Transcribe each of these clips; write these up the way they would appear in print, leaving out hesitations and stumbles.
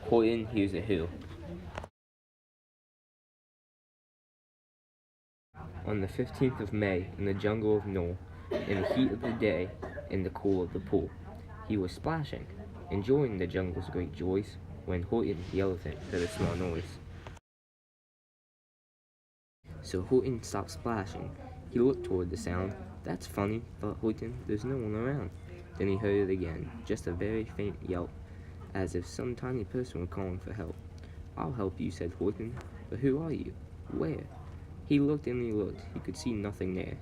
Horton Hears a Who. On the 15th of May, in the jungle of Knoll, in the heat of the day, in the cool of the pool, he was splashing, enjoying the jungle's great joys, when Horton the elephant heard a small noise. So Horton stopped splashing. He looked toward the sound. That's funny, thought Horton, there's no one around. Then he heard it again, just a very faint yelp, as if some tiny person were calling for help. I'll help you, said Horton, but who are you? Where? He looked and he looked. He could see nothing there,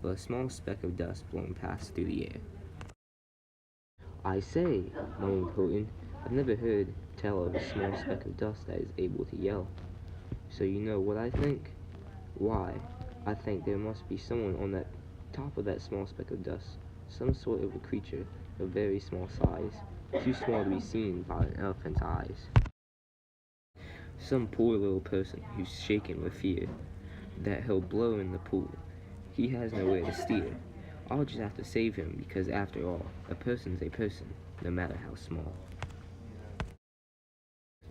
but a small speck of dust blowing past through the air. I say, moaned Horton, I've never heard tell of a small speck of dust that is able to yell. So you know what I think? Why, I think there must be someone on that top of that small speck of dust, some sort of a creature of very small size, too small to be seen by an elephant's eyes. Some poor little person who's shaken with fear that he'll blow in the pool. He has nowhere to steer. I'll just have to save him because, after all, a person's a person, no matter how small.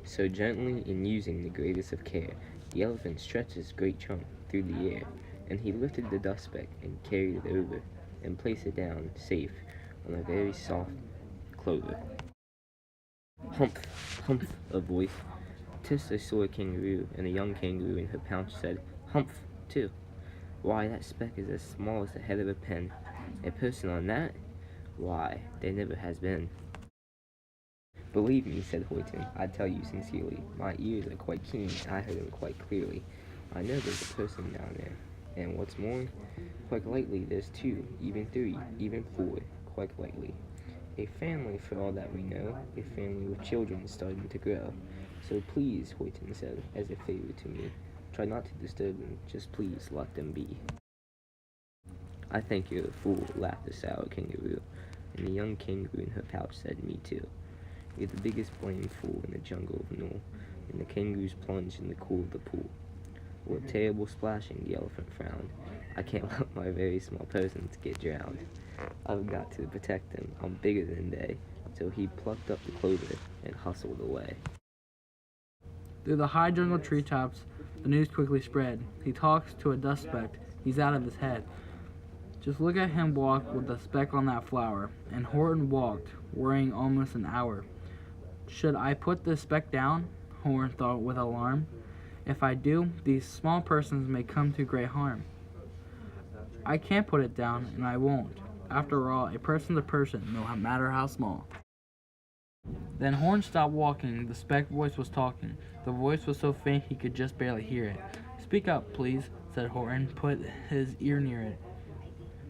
So gently and using the greatest of care, the elephant stretched his great trunk through the air, and he lifted the dust speck and carried it over and placed it down safe on a very soft clover. Humph, humph, a voice. Tis a soy kangaroo, and a young kangaroo in her pouch said, humph, too. Why, that speck is as small as the head of a pin. A person on that? Why, there never has been. Believe me, said Horton, I tell you sincerely, my ears are quite keen, I heard him quite clearly. I know there's a person down there, and what's more, quite likely there's two, even three, even four, quite likely. A family for all that we know, a family with children starting to grow. So please, Horton said, as a favor to me, try not to disturb them, just please let them be. I think you're a fool, laughed the sour kangaroo, and the young kangaroo in her pouch said, me too. You're the biggest blamed fool in the jungle of Knoll, and the kangaroos plunged in the cool of the pool. What terrible splashing, the elephant frowned. I can't let my very small persons get drowned. I've got to protect them, I'm bigger than they. So he plucked up the clover and hustled away. Through the high jungle treetops, the news quickly spread. He talks to a dust speck. He's out of his head. Just look at him walk with a speck on that flower. And Horton walked, worrying almost an hour. Should I put this speck down? Horton thought with alarm. If I do, these small persons may come to great harm. I can't put it down, and I won't. After all, a person's a person, no matter how small. Then Horton stopped walking. The speck voice was talking. The voice was so faint he could just barely hear it. Speak up, please, said Horton, put his ear near it.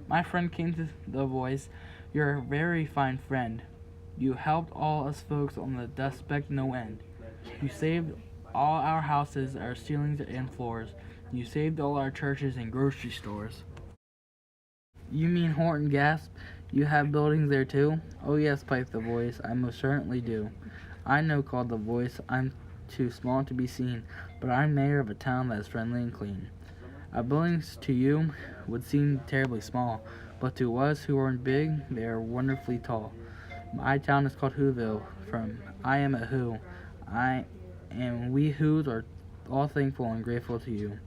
My friend, came to the voice. You're a very fine friend. You helped all us folks on the dust speck no end. You saved all our houses, our ceilings and floors. You saved all our churches and grocery stores. You mean, Horton gasped, you have buildings there too? Oh yes, piped the voice, I most certainly do. I know, called the voice, I'm too small to be seen, but I'm mayor of a town that is friendly and clean. Our buildings to you would seem terribly small, but to us who aren't big, they are wonderfully tall. My town is called Whoville, from I am a Who. And we Whos are all thankful and grateful to you.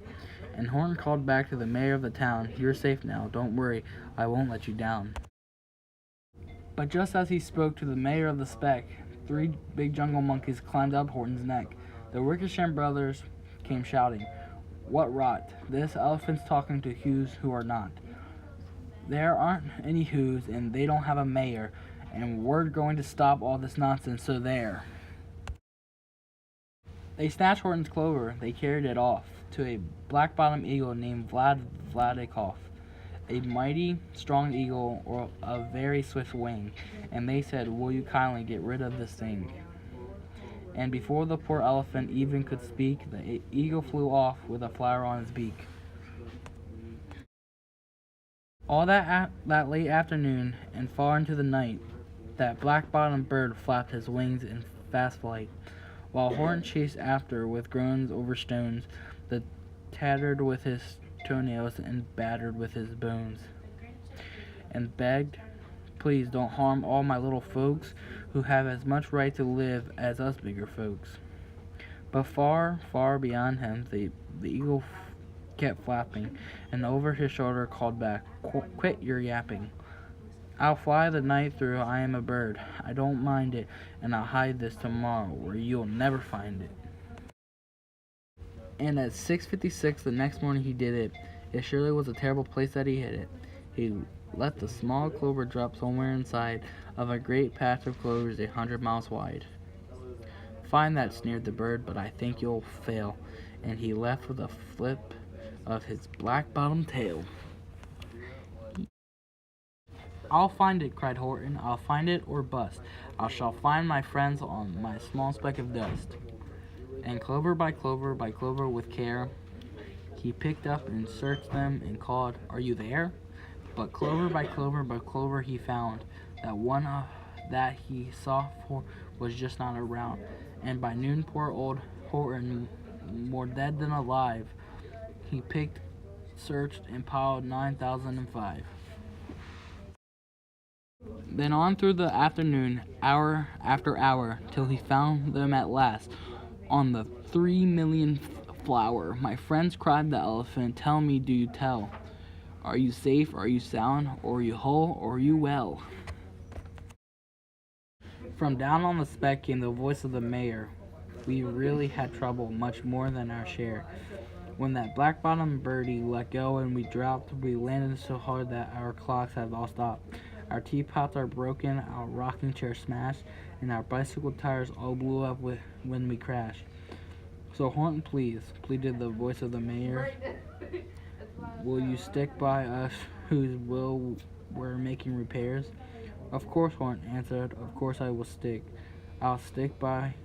And Horton called back to the mayor of the town, you're safe now, don't worry, I won't let you down. But just as he spoke to the mayor of the speck, 3 big jungle monkeys climbed up Horton's neck. The Ricochet brothers came shouting, what rot, this elephant's talking to Whos who are not. There aren't any Whos, and they don't have a mayor, and we're going to stop all this nonsense, so there. They snatched Horton's clover, they carried it off to a black-bottomed eagle named Vladikov, a mighty, strong eagle or a very swift wing, and they said, will you kindly get rid of this thing? And before the poor elephant even could speak, the eagle flew off with a flower on his beak. All that late afternoon and far into the night, that black-bottomed bird flapped his wings in fast flight, while Horton chased after with groans over stones, that tattered with his toenails and battered with his bones, and begged please don't harm all my little folks who have as much right to live as us bigger folks." But far, far beyond him, the eagle kept flapping, and over his shoulder called back, "Quit your yapping. I'll fly the night through, I am a bird. I don't mind it, and I'll hide this tomorrow where you'll never find it." And at 6:56 the next morning he did it. It surely was a terrible place that he hid it. He let the small clover drop somewhere inside of a great patch of clovers 100 miles wide. "Fine that," sneered the bird, "but I think you'll fail." And he left with a flip of his black-bottomed tail. "I'll find it," cried Horton. "I'll find it or bust. I shall find my friends on my small speck of dust." And clover by clover by clover with care, he picked up and searched them and called, "Are you there?" But clover by clover he found that one that he sought for was just not around. And by noon poor old Horton, more dead than alive, he picked, searched, and piled 9,005. Then on through the afternoon, hour after hour, till he found them at last on the 3,000,000th flower. "My friends," cried the elephant, "tell me, do you tell? Are you safe, are you sound, or are you whole, or are you well?" From down on the speck came the voice of the mayor. "We really had trouble, much more than our share. When that black-bottomed birdie let go and we dropped, we landed so hard that our clocks have all stopped. Our teapots are broken, our rocking chair smashed, and our bicycle tires all blew up when we crashed. So Horton, please," pleaded the voice of the mayor, "will you stick by us whose will we're making repairs?" "Of course," Horton answered, "of course I will stick. I'll stick by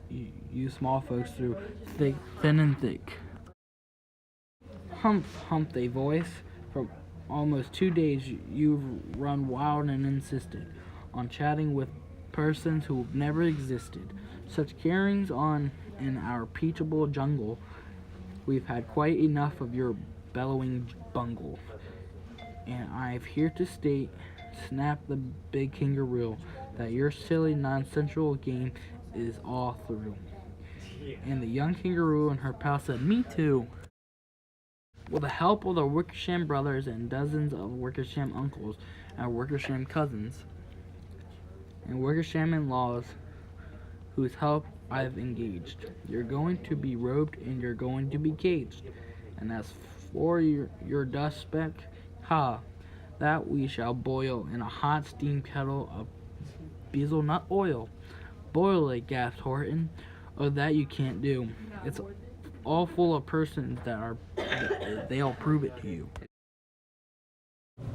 you small folks through thin and thick." "Humph," humphed a voice. "For almost 2 days you've run wild and insisted on chatting with persons who've never existed. Such carryings on in our peaceable jungle. We've had quite enough of your bellowing bungle. And I've here to state," snapped the big kangaroo, "that your silly nonsensical game is all through." And the young kangaroo and her pal said, "Me too." With the help of the Wickersham brothers and dozens of Wickersham uncles and Wickersham cousins and Wickersham in-laws, whose help I've engaged, you're going to be robed and you're going to be caged. And as for your dust speck, ha, that we shall boil in a hot steam kettle of bezelnut oil." "Boil it," gasped Horton. "Oh, that you can't do. It's all full of persons they'll prove it to you."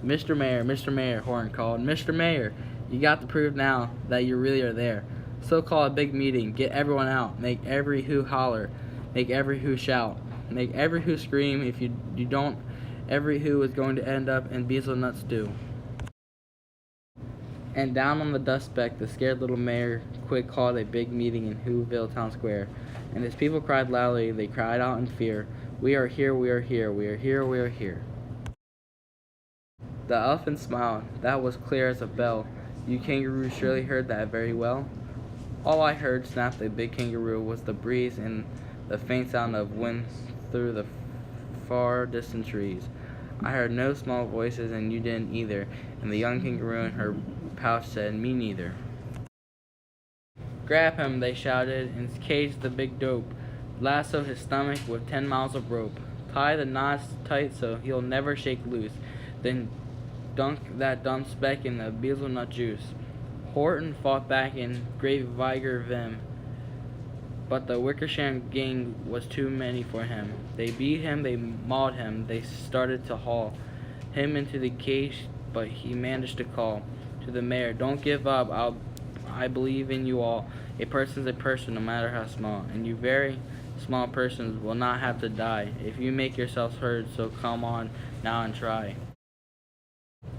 Mr. Mayor," Horton called. "Mr. Mayor, you got to prove now that you really are there. So call a big meeting, get everyone out, make every who holler, make every who shout, make every who scream. If you don't, every who is going to end up in bezelnut stew." And down on the dust speck, the scared little mayor quick called a big meeting in Whoville Town Square. And his people cried loudly, they cried out in fear, "We are here, we are here, we are here, we are here." The elephant smiled. "That was clear as a bell. You kangaroos surely heard that very well." "All I heard," snapped the big kangaroo, "was the breeze and the faint sound of wind through the far distant trees. I heard no small voices, and you didn't either." And the young kangaroo in her pouch said, "Me neither." "Grab him," they shouted, "and cage the big dope. Lasso his stomach with 10 miles of rope. Tie the knots tight so he'll never shake loose. Then dunk that dumb speck in the bezelnut juice." Horton fought back in great vim, but the Wickersham gang was too many for him. They beat him, they mauled him, they started to haul him into the cage, but he managed to call to the mayor, "Don't give up, I believe in you all. A person's a person, no matter how small, and you very small persons will not have to die if you make yourselves heard, so come on now and try."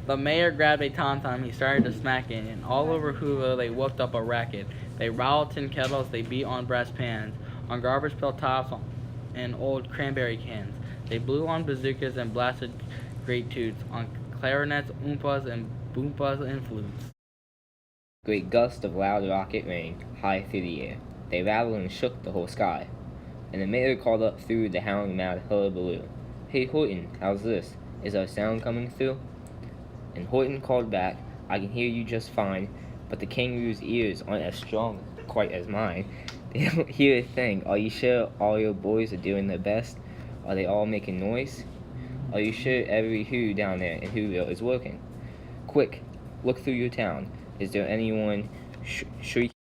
The mayor grabbed a tom-tom, he started to smack it, and all over Whoville they whooped up a racket. They rattled tin kettles, they beat on brass pans, on garbage pail tops and old cranberry cans. They blew on bazookas and blasted great toots, on clarinets, oompas, and boom buzz and flutes. Great gusts of loud rocket rang high through the air. They rattled and shook the whole sky. And the mayor called up through the howling mad hullabaloo, "Hey Horton, how's this? Is our sound coming through?" And Horton called back, "I can hear you just fine, but the kangaroo's ears aren't as strong quite as mine. They don't hear a thing. Are you sure all your boys are doing their best? Are they all making noise? Are you sure every who down there in Whoville is working? Quick, look through your town. Is there anyone shrieking?"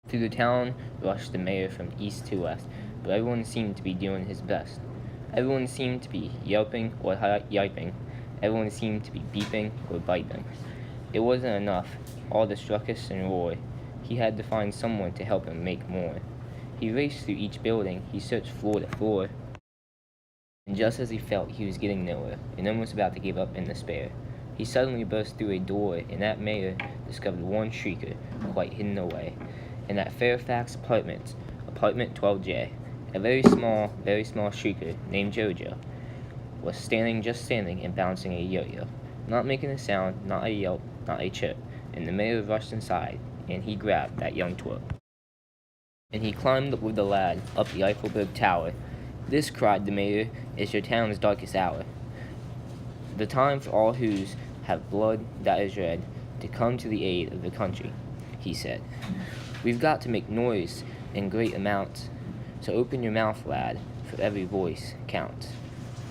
Through the town rushed the mayor from east to west, but everyone seemed to be doing his best. Everyone seemed to be yelping or yiping. Everyone seemed to be beeping or biting. It wasn't enough, all this ruckus and roar. He had to find someone to help him make more. He raced through each building, he searched floor to floor. And just as he felt he was getting nowhere, and almost about to give up in despair, he suddenly burst through a door, and that mayor discovered one shrieker, quite hidden away, in that Fairfax apartment 12J. A very small shrieker named Jojo was just standing and bouncing a yo-yo, not making a sound, not a yelp, not a chirp. And the mayor rushed inside, and he grabbed that young twerp. And he climbed with the lad up the Eiffelberg Tower. "This," cried the mayor, "is your town's darkest hour. The time for all whose have blood that is red to come to the aid of the country," he said. "We've got to make noise in great amounts, so open your mouth, lad, for every voice counts."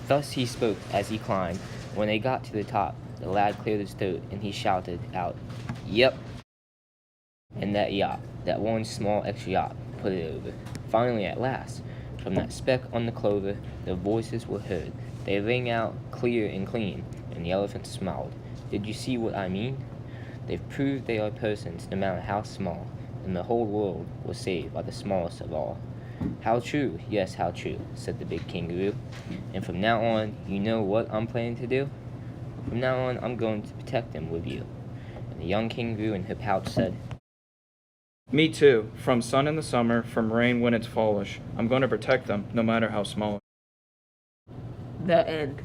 Thus he spoke as he climbed. When they got to the top, the lad cleared his throat, and he shouted out, "Yep!" And that yop, that one small extra yop, put it over. Finally, at last, from that speck on the clover, the voices were heard. They rang out clear and clean, and the elephant smiled. "Did you see what I mean? They've proved they are persons, no matter how small, and the whole world was saved by the smallest of all." "How true, yes, how true," said the big kangaroo. "And from now on, you know what I'm planning to do? From now on, I'm going to protect them with you." And the young kangaroo in her pouch said, "Me too. From sun in the summer, from rain when it's fallish. I'm going to protect them, no matter how small." The end.